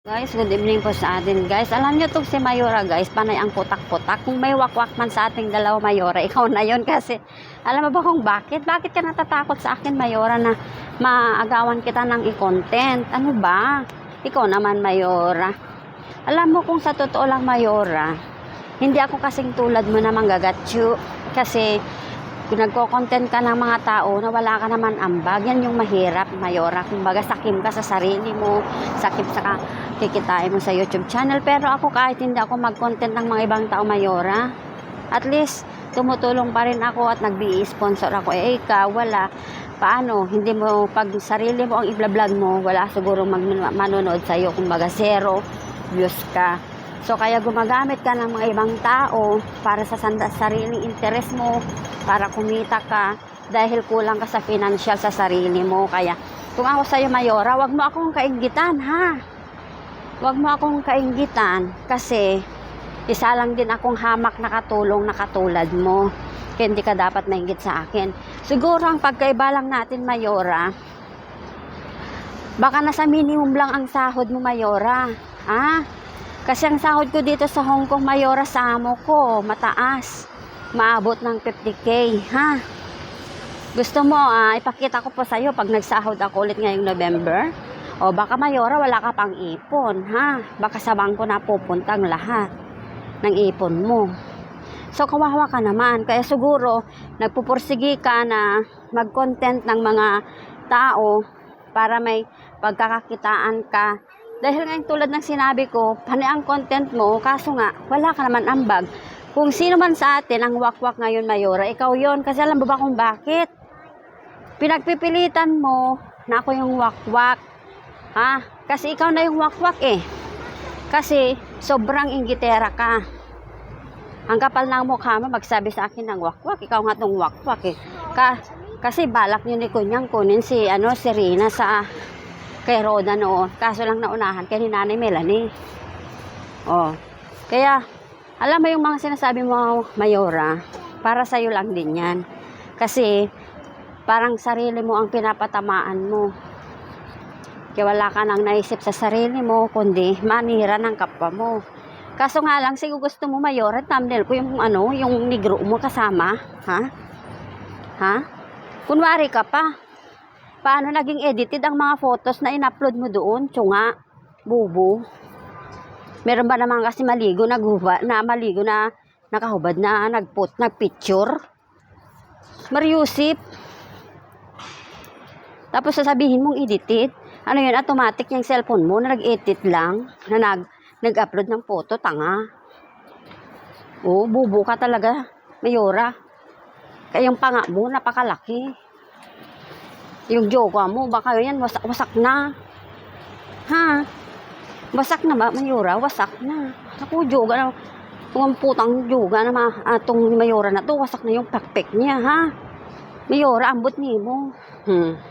Guys, good evening po sa atin guys. Alam nyo itong si Mayora guys, panay ang putak-putak. Kung may wakwak man sa ating dalawa Mayora, ikaw na yon kasi alam mo ba kung bakit? Bakit ka natatakot sa akin Mayora na maagawan kita ng i-content? Ano ba? Ikaw naman Mayora. Alam mo kung sa totoo lang Mayora, hindi ako kasing tulad mo na manggagatsu. Kasi kung nagko-content ka ng mga tao na wala ka naman ambag, yan yung mahirap Mayora. Kumbaga sakim ka sa sarili mo, sakim sa kikitain mo sa YouTube channel. Pero ako kahit hindi ako mag-content ng mga ibang tao Mayora, at least tumutulong pa rin ako at nag-i-sponsor ako. Eh ikaw wala, paano? Hindi mo, pag sarili mo ang i-vlog mo, wala siguro manonood sa'yo. Kumbaga zero views ka. So kaya gumagamit ka ng mga ibang tao para sa sariling interest mo, para kumita ka dahil kulang ka sa financial sa sarili mo. Kaya kung ako sa'yo Mayora, wag mo akong kainggitan ha. Wag mo akong kainggitan kasi isa lang din akong hamak na katulong na katulad mo. Kaya hindi ka dapat mainggit sa akin. Siguro ang pagkaiba lang natin Mayora, baka nasa minimum lang ang sahod mo Mayora. Kasi ang sahod ko dito sa Hong Kong Mayora, sa amo ko mataas, maabot ng 50k ha. Gusto mo ipakita ko po sa iyo pag nagsahod ako ulit ngayong November? O baka Mayora wala ka pang ipon ha, baka sa bangko na pupunta ang lahat ng ipon mo. So kawawa ka naman, kaya siguro nagpupursigi ka na mag-content ng mga tao para may pagkakakitaan ka. Dahil ngayon tulad ng sinabi ko, panay ang content mo, kaso nga wala ka naman ambag. Kung sino man sa atin ang wakwak ngayon Mayora, ikaw yon. Kasi alam mo ba kung bakit? Pinagpipilitan mo na ako yung wakwak ha? Kasi ikaw na yung wakwak eh. Kasi sobrang inggitera ka. Ang kapal ng mukha mo magsabi sa akin ng wakwak, ikaw nga tong wakwak eh. Kasi balak nyo ni Kunyang kunin si Rina sa kay Roda noon. Kaso lang naunahan kay ni Nanay Melanie. Kaya alam mo yung mga sinasabi mo Mayora, para sa'yo lang din yan. Kasi parang sarili mo ang pinapatamaan mo. Kaya wala ka nang naisip sa sarili mo, kundi manira ng kapwa mo. Kaso nga lang, siguro gusto mo Mayora, thumbnail ko yung yung negro mo kasama, ha? Kunwari ka pa. Paano naging edited ang mga photos na in-upload mo doon? Tsunga, bubo. Meron ba naman kasi maligo na nakahubad na nagpicture? Mariusip. Tapos sasabihin mong edited. Ano yun? Automatic yung cellphone mo na nag-edit lang, na nag-upload ng photo, tanga. Bubo ka talaga, Mayora. Kaya yung panga mo, napakalaki. Yung jowa mo, baka yan, wasak na. Ha? Wasak na ba, Mayora? Wasak na. Ako, joga na. Kung putang joga na itong Mayora na to, wasak na yung pakpek niya, ha? Mayora, ambot niyo mo.